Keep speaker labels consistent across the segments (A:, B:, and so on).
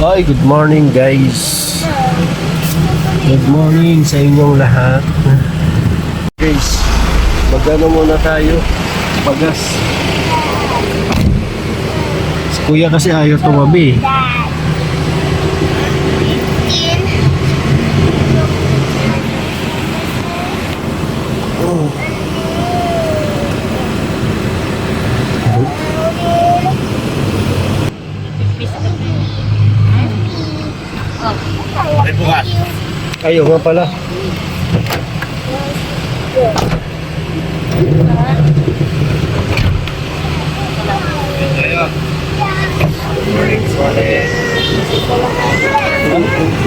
A: Hi, good morning guys. Good morning sa inyong lahat. Guys, magano muna tayo. Pagas. Si kuya kasi ayaw tumabi.
B: Ay, bukas.
A: Ayaw nga pala.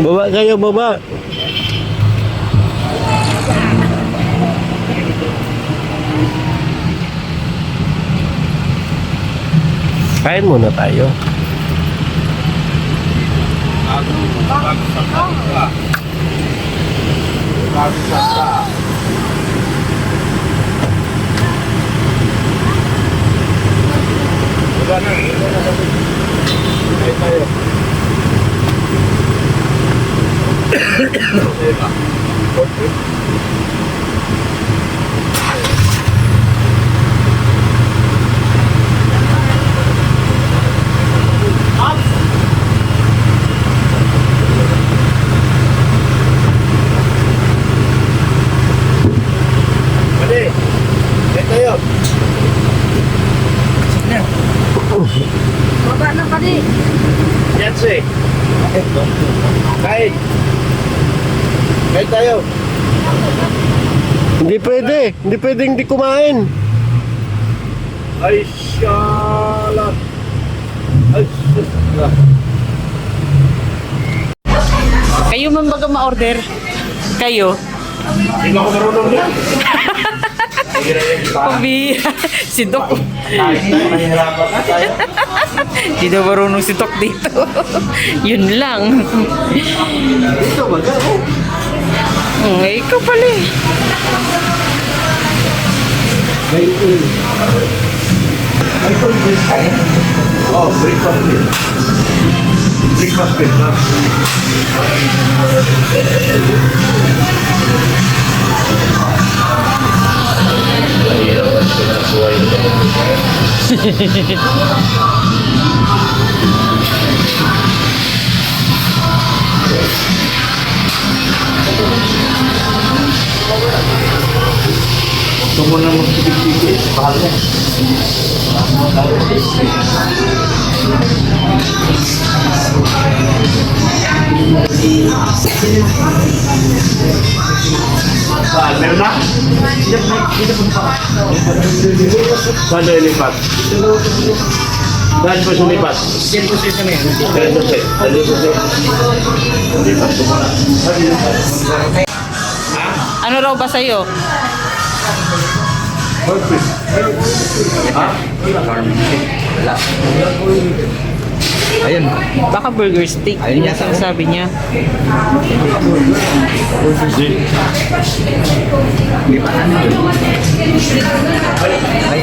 A: Baba kayo, baba. Kain muna tayo.
C: Baba na pa di.
B: Yan si. Kain. Kain tayo.
A: Hindi pwede. Hindi pwede hindi kumain.
B: Ay, syalat. Ay, syalat.
C: Kayo man baga ma-order? Kayo?
B: Hindi ako marunong yan.
C: Pabira. Si Dok.
B: Nahihirapan na tayo.
C: Di daw marunong si Dok dito. Yun lang.
B: Ito, baga.
C: Ikaw pala eh.
B: Oh, breakfast meal. Breakfast meal na. Ito mo na magpipig-pig. Mahal yan. Saan? Meron na? Saan na ilipat? Saan po sumipat? 10% na yun. 10%. Lipat ko muna.
C: Ano raw ba sa'yo?
B: Ha?
C: Ayun. Baka burger steak. Ayun yung sinasabi niya.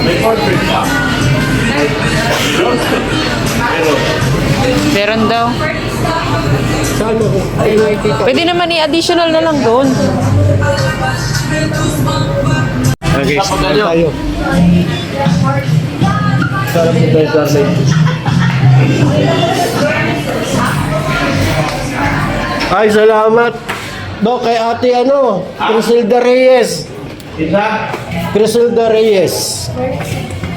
B: May corporate pa.
C: Meron daw. Pwede naman i-additional na lang doon.
A: Okay, saan tayo?
B: Sarap po tayo, Charlie.
A: Ay, salamat. Dok, kay ate ano? Criselda Reyes.
B: Isa?
A: Criselda Reyes.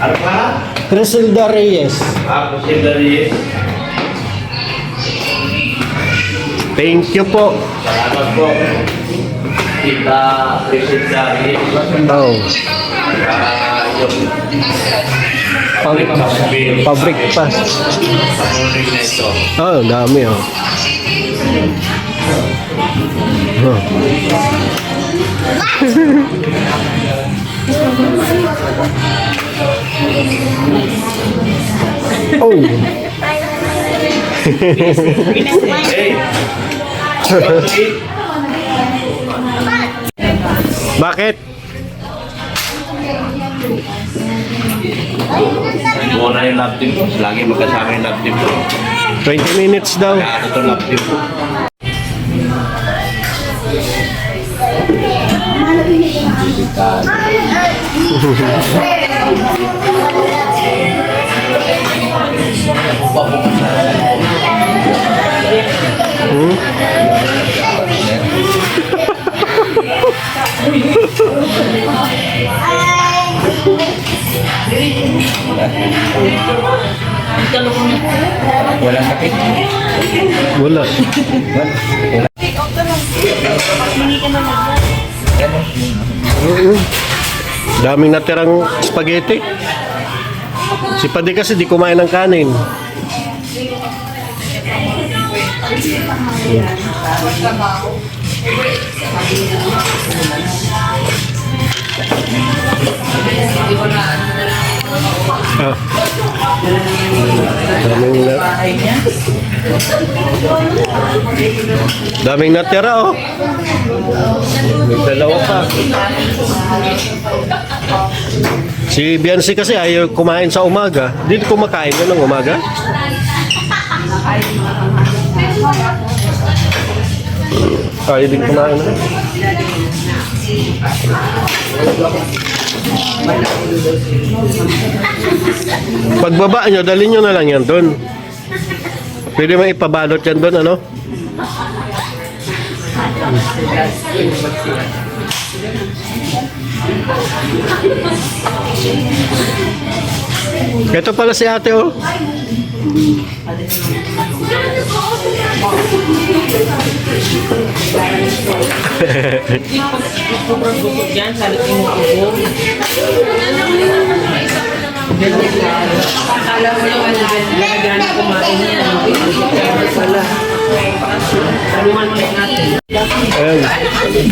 B: Ano pa?
A: Criselda Reyes.
B: Ako si Darius.
A: Thank you po.
B: Salamat po. Kita President Darius.
A: Oh,
B: Yung
A: public pass.
B: pamunin na ito.
A: Oh, dami oh. Huh. Oh.
B: Hey!
A: Bakit?
B: Muna yung love team ko. Lagi magkasama yung love team ko.
A: 20 minutes daw.
B: Ito lang po. Walang sakit.
A: Wala. Daming natirang spaghetti. Si Padi kasi di kumain ng kanin. Ah. Daming natira oh. May dalawa pa. Si Biancy kasi ayaw kumain sa umaga. Dito kumakain ka ng umaga? Ayaw din kumain na. Pagbaba nyo, dalhin nyo na lang yan doon. Pwede mo ipabalot yan doon, ano? Ito pala si ate, oh.
C: Sobrang bukod yan, salit yung upo. Akala mo lang nalagyan na kumain yan. Pala. Taluman mo natin.
A: Ayan.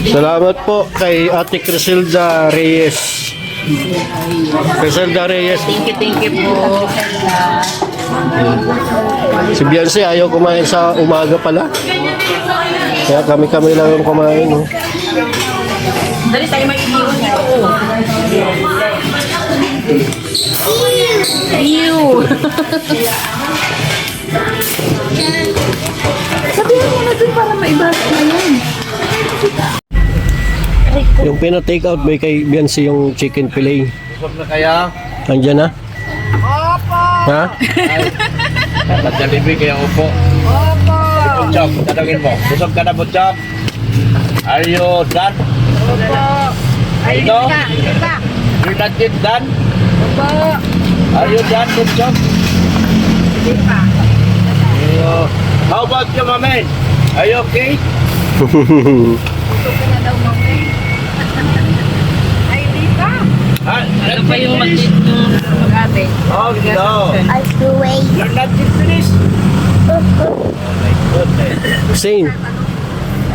A: Salamat po kay Ate Criselda Reyes. Criselda Reyes.
C: Thank you po.
A: Si Biancy ayaw kumain sa umaga pala. Kaya kami lang yung kumain. Oh.
C: Dali tayo may iwan ito. Ew! Sabihan mo na dun para maibasa na yan.
A: Yung pina-take out ba kay Biancy yung chicken fillet?
B: Busog na kaya?
A: Nandiyan na?
D: Opo!
A: Ha?
B: Nagdalibi kaya upo.
D: Opo!
B: Butchok, tanongin mo. Busog ka na, Butchok? Are you done?
D: Opo! Ay,
B: Ito?
D: hindi pa.
B: You're not yet done?
D: Opo!
B: Are you done, Butchok?
D: Hindi pa.
B: How about you, my man? Are you okay?
D: Gusto ko na daw mamay. Ay, hindi pa.
C: Ano pa yung mag-eat nung
D: Grabe.
B: Oh, no.
D: I'll do wait.
B: You're not yet finished? Oh, my goodness.
A: Sing.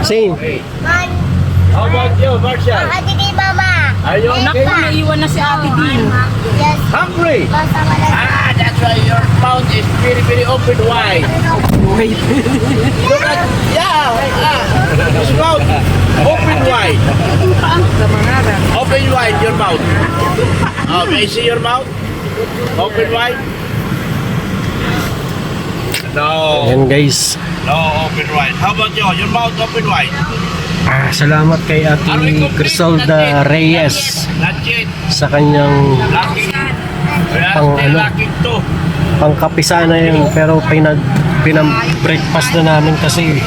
A: Sing.
B: Okay.
D: Man,
B: How about you, Marshall?
D: ate ni Mama.
B: Are you okay?
C: naiwan na si Ate Din.
D: Yes.
B: Hungry?
D: Basta ka lang.
B: Ah, that's why your mouth is very, very open wide. Look at, yeah, his mouth open wide. Open wide your mouth. Oh, may I see your mouth? Open wide? No,
A: Ayan guys.
B: no, open wide. How about you? Your mouth open wide.
A: Salamat kay Ate
B: Are we complete?
A: Criselda Reyes
B: Not yet.
A: sa kanyang
B: Lacking. We are
A: Pang
B: still
A: ano?
B: lacking two.
A: pangkapisa na yun. Pero pinam-breakfast na namin kasi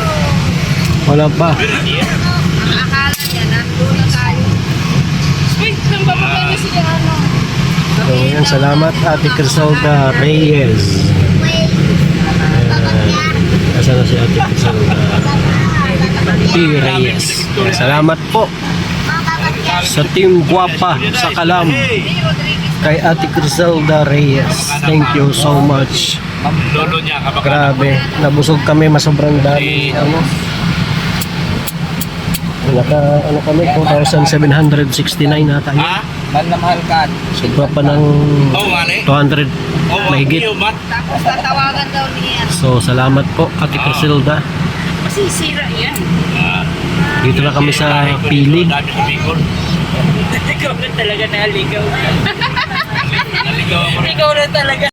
A: wala pa.
B: Very near.
D: Akala niya, nandun na tayo. Wait, nang babagay niya si ano.
A: So yan, salamat Ate Criselda Reyes. Nasaan na si Ate Criselda P. Reyes. Salamat po sa Team Guapa sa Kalam kay Ate Criselda Reyes. Thank you so much.
B: Lolo niya, kapag
A: Grabe, nabusog kami, masobrang dami. Ano kami, 2,769 na tayo.
B: Ha?
C: Man na mahal ka.
A: Sobra pa ng
B: Oh, mali.
A: 200
B: Oh,
A: mahigit.
B: Mat.
D: Tapos tatawagan daw niya.
A: So, salamat po, Ate Criselda.
D: Masisira yan.
A: Dito na kami sa Pili.
B: Dami sa Bicol.
C: Ikaw na talaga naligaw.
B: Naligaw ako rin.
C: Ikaw na talaga.